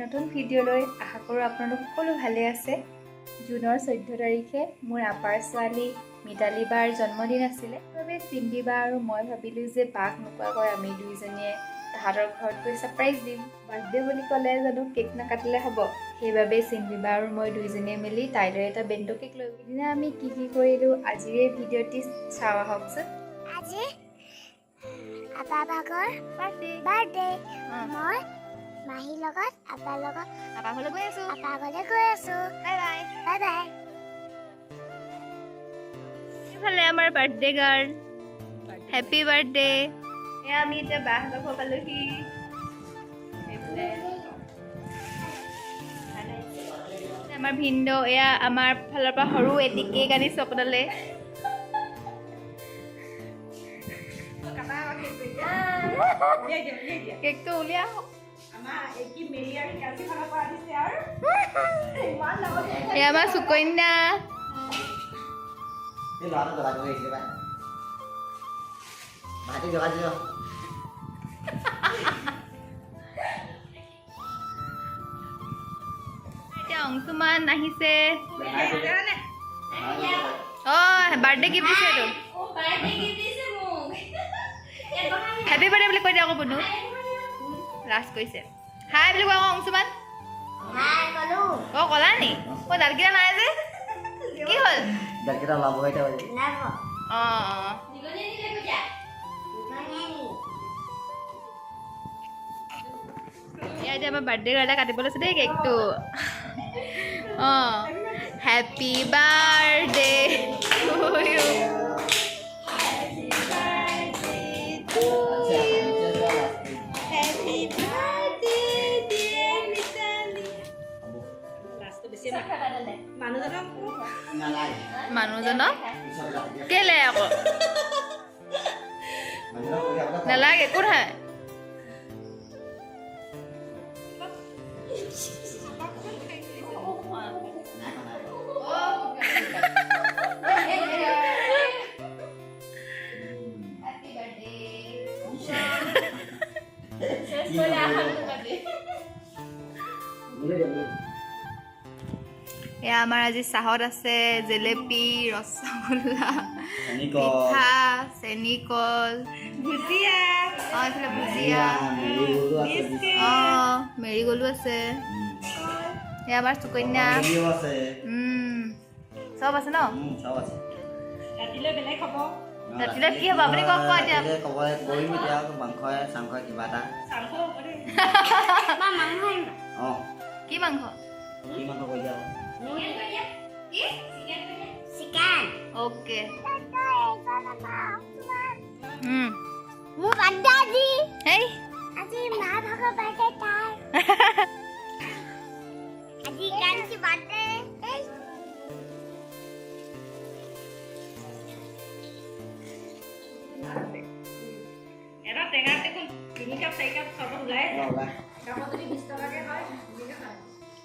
নতুন ভিডিঅ'লৈ আশা কৰোঁ আপোনালোক সকলো ভালে আছে। জুনৰ 14 তাৰিখে মোৰ আপাৰ ছোৱালী মিতালী বাৰ জন্মদিন আছিলে। সেইবাবে চিম্পী বা আৰু মই ভাবিলোঁ যে বাক নোকোৱাকৈ আমি দুইজনীয়ে তাহাঁতৰ ঘৰত গৈ ছাৰপ্ৰাইজ দিম। বাৰ্থডে বুলি ক'লে জানো কেক নাকাটিলে হ'ব। সেইবাবে চিম্পী বা আৰু মই দুইজনীয়ে মিলি তাইলৈ এটা বেণ্টো কেক লৈ সিদিনা আমি কি কৰিলোঁ আজিৰ এই ভিডিঅ'টি চাওঁ আহকচোন। আজি আপা ভাগৰ বাৰ্থডে মই মাহীৰ লগত আপা ঘৰলৈ গৈ আছো। Bye bye. এইফালে আমাৰ বাৰ্থডে গাৰ্ল, হেপী বাৰ্থডে। এয়া আমি এতিয়া বাহ লব পালোহি। আমাৰ ভিনদেউ এয়া আমাৰ ফালৰ পৰা সৰু এটি কেক আনিছো আপোনালে। কেকটো উলিয়া এয়া আমাৰ সুকন্যা। এতিয়া অংশুমান আহিছে। বাৰ্থডে গিফ্ট দিছে এইটো। হেপী বাৰ্থডে বুলি কৈ দিয়া আকৌ বুনু। লাষ্ট কৈছে হাই বুলি কোৱা আকৌ অংশুমান। কলা নি দাঁতকেইটা নাই যে কি হ'ল? এতিয়া আমাৰ বাৰ্থডে গাৰ্ল কাটিব লৈছে দেই কেকটো। হেপী বাৰ্থডে মানুহজনক কেলে আকৌ নালাগে একো নহয়। এয়া আমাৰ আজি চাহত আছে জেলেপি, ৰসগোল্লা, পিঠা, চেনিকল, ভুজিয়া, এইফালে ভুজিয়া, মেৰিগলো আছে। এয়া আমাৰ সুকন্যা চব আছে ন। ৰাতিলৈ কি হ'ব আপুনি কওক এতিয়া। কি মাংস? ওকে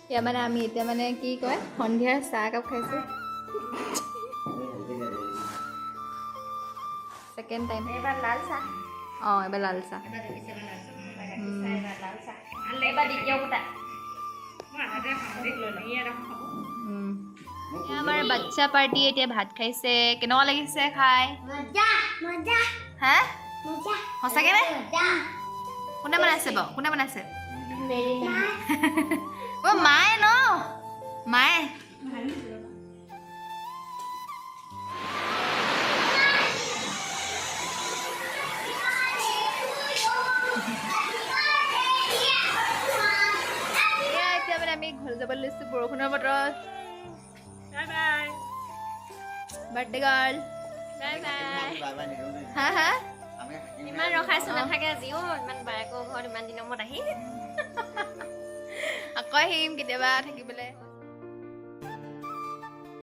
এতিয়া মানে আমি এতিয়া মানে কি কয় সন্ধিয়াৰ চাহ একাপ খাইছোঁ। ছেকেণ্ড টাইম এবাৰ লাল চাহ। এবাৰ লাল চাহ। আমাৰ বাচ্চা পাৰ্টি এতিয়া ভাত খাইছে। কেনেকুৱা লাগিছে খাই? হা সঁচাকে নে? কোনে বনাইছে বাৰু? কোনে বনাইছে? মায়ে ন মায়ে। এতিয়া মানে আমি ঘৰ যাব লৈছো বৰষুণৰ বতৰত। বাৰ্থডে গাৰ্ল হা ইমান ৰখাইছো নাথাকে আজিও ইমান বায়েকৰ ঘৰত ইমান দিনৰ মূৰত আহি। আকৌ আহিম কেতিয়াবা থাকিবলৈ।